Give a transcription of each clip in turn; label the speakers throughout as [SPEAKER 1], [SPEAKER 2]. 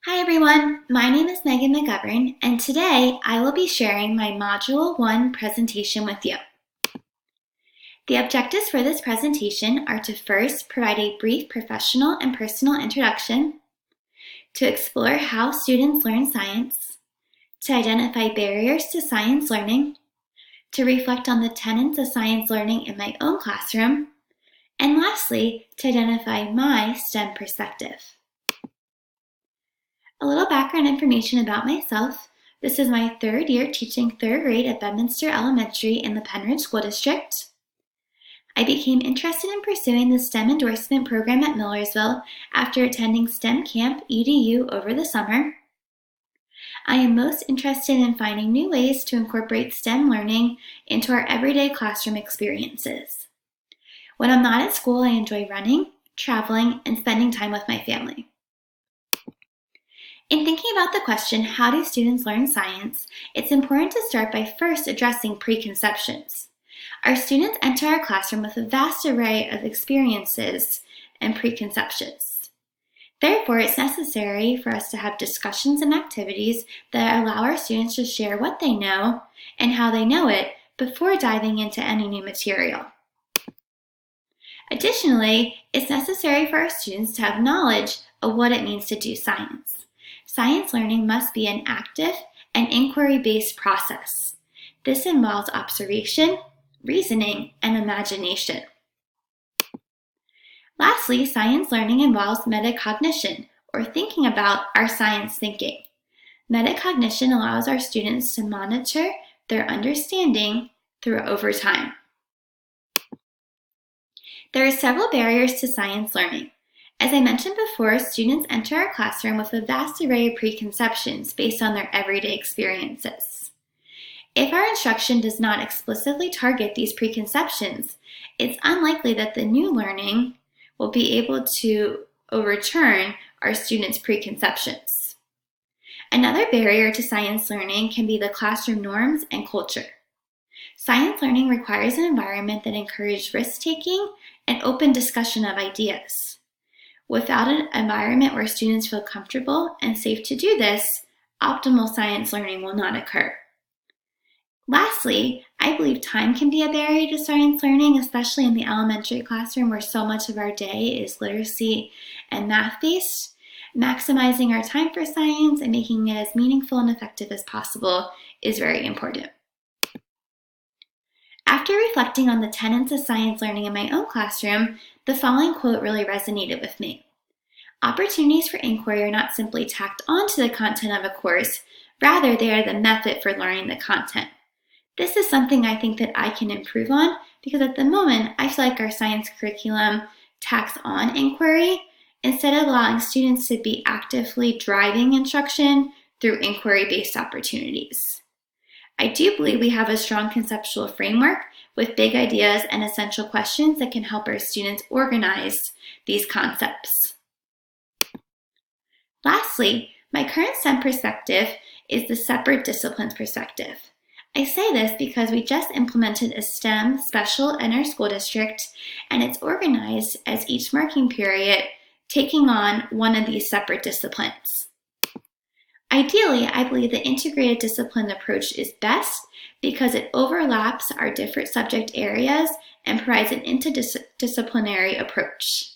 [SPEAKER 1] Hi everyone, my name is Megan McGovern, and today I will be sharing my Module 1 presentation with you. The objectives for this presentation are to first provide a brief professional and personal introduction, to explore how students learn science, to identify barriers to science learning, to reflect on the tenets of science learning in my own classroom, and lastly, to identify my STEM perspective. A little background information about myself. This is my third year teaching third grade at Bedminster Elementary in the Penridge School District. I became interested in pursuing the STEM endorsement program at Millersville after attending STEM Camp EDU over the summer. I am most interested in finding new ways to incorporate STEM learning into our everyday classroom experiences. When I'm not at school, I enjoy running, traveling, and spending time with my family. In thinking about the question, how do students learn science, it's important to start by first addressing preconceptions. Our students enter our classroom with a vast array of experiences and preconceptions. Therefore, it's necessary for us to have discussions and activities that allow our students to share what they know and how they know it before diving into any new material. Additionally, it's necessary for our students to have knowledge of what it means to do science. Science learning must be an active and inquiry-based process. This involves observation, reasoning, and imagination. Lastly, science learning involves metacognition, or thinking about our science thinking. Metacognition allows our students to monitor their understanding over time. There are several barriers to science learning. As I mentioned before, students enter our classroom with a vast array of preconceptions based on their everyday experiences. If our instruction does not explicitly target these preconceptions, it's unlikely that the new learning will be able to overturn our students' preconceptions. Another barrier to science learning can be the classroom norms and culture. Science learning requires an environment that encourages risk-taking and open discussion of ideas. Without an environment where students feel comfortable and safe to do this, optimal science learning will not occur. Lastly, I believe time can be a barrier to science learning, especially in the elementary classroom where so much of our day is literacy and math-based. Maximizing our time for science and making it as meaningful and effective as possible is very important. After reflecting on the tenets of science learning in my own classroom, the following quote really resonated with me. Opportunities for inquiry are not simply tacked onto the content of a course, rather they are the method for learning the content. This is something I think that I can improve on because at the moment I feel like our science curriculum tacks on inquiry instead of allowing students to be actively driving instruction through inquiry-based opportunities. I do believe we have a strong conceptual framework with big ideas and essential questions that can help our students organize these concepts. Lastly, my current STEM perspective is the separate disciplines perspective. I say this because we just implemented a STEM special in our school district, and it's organized as each marking period taking on one of these separate disciplines. Ideally, I believe the integrated discipline approach is best because it overlaps our different subject areas and provides an interdisciplinary approach.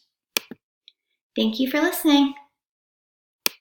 [SPEAKER 1] Thank you for listening.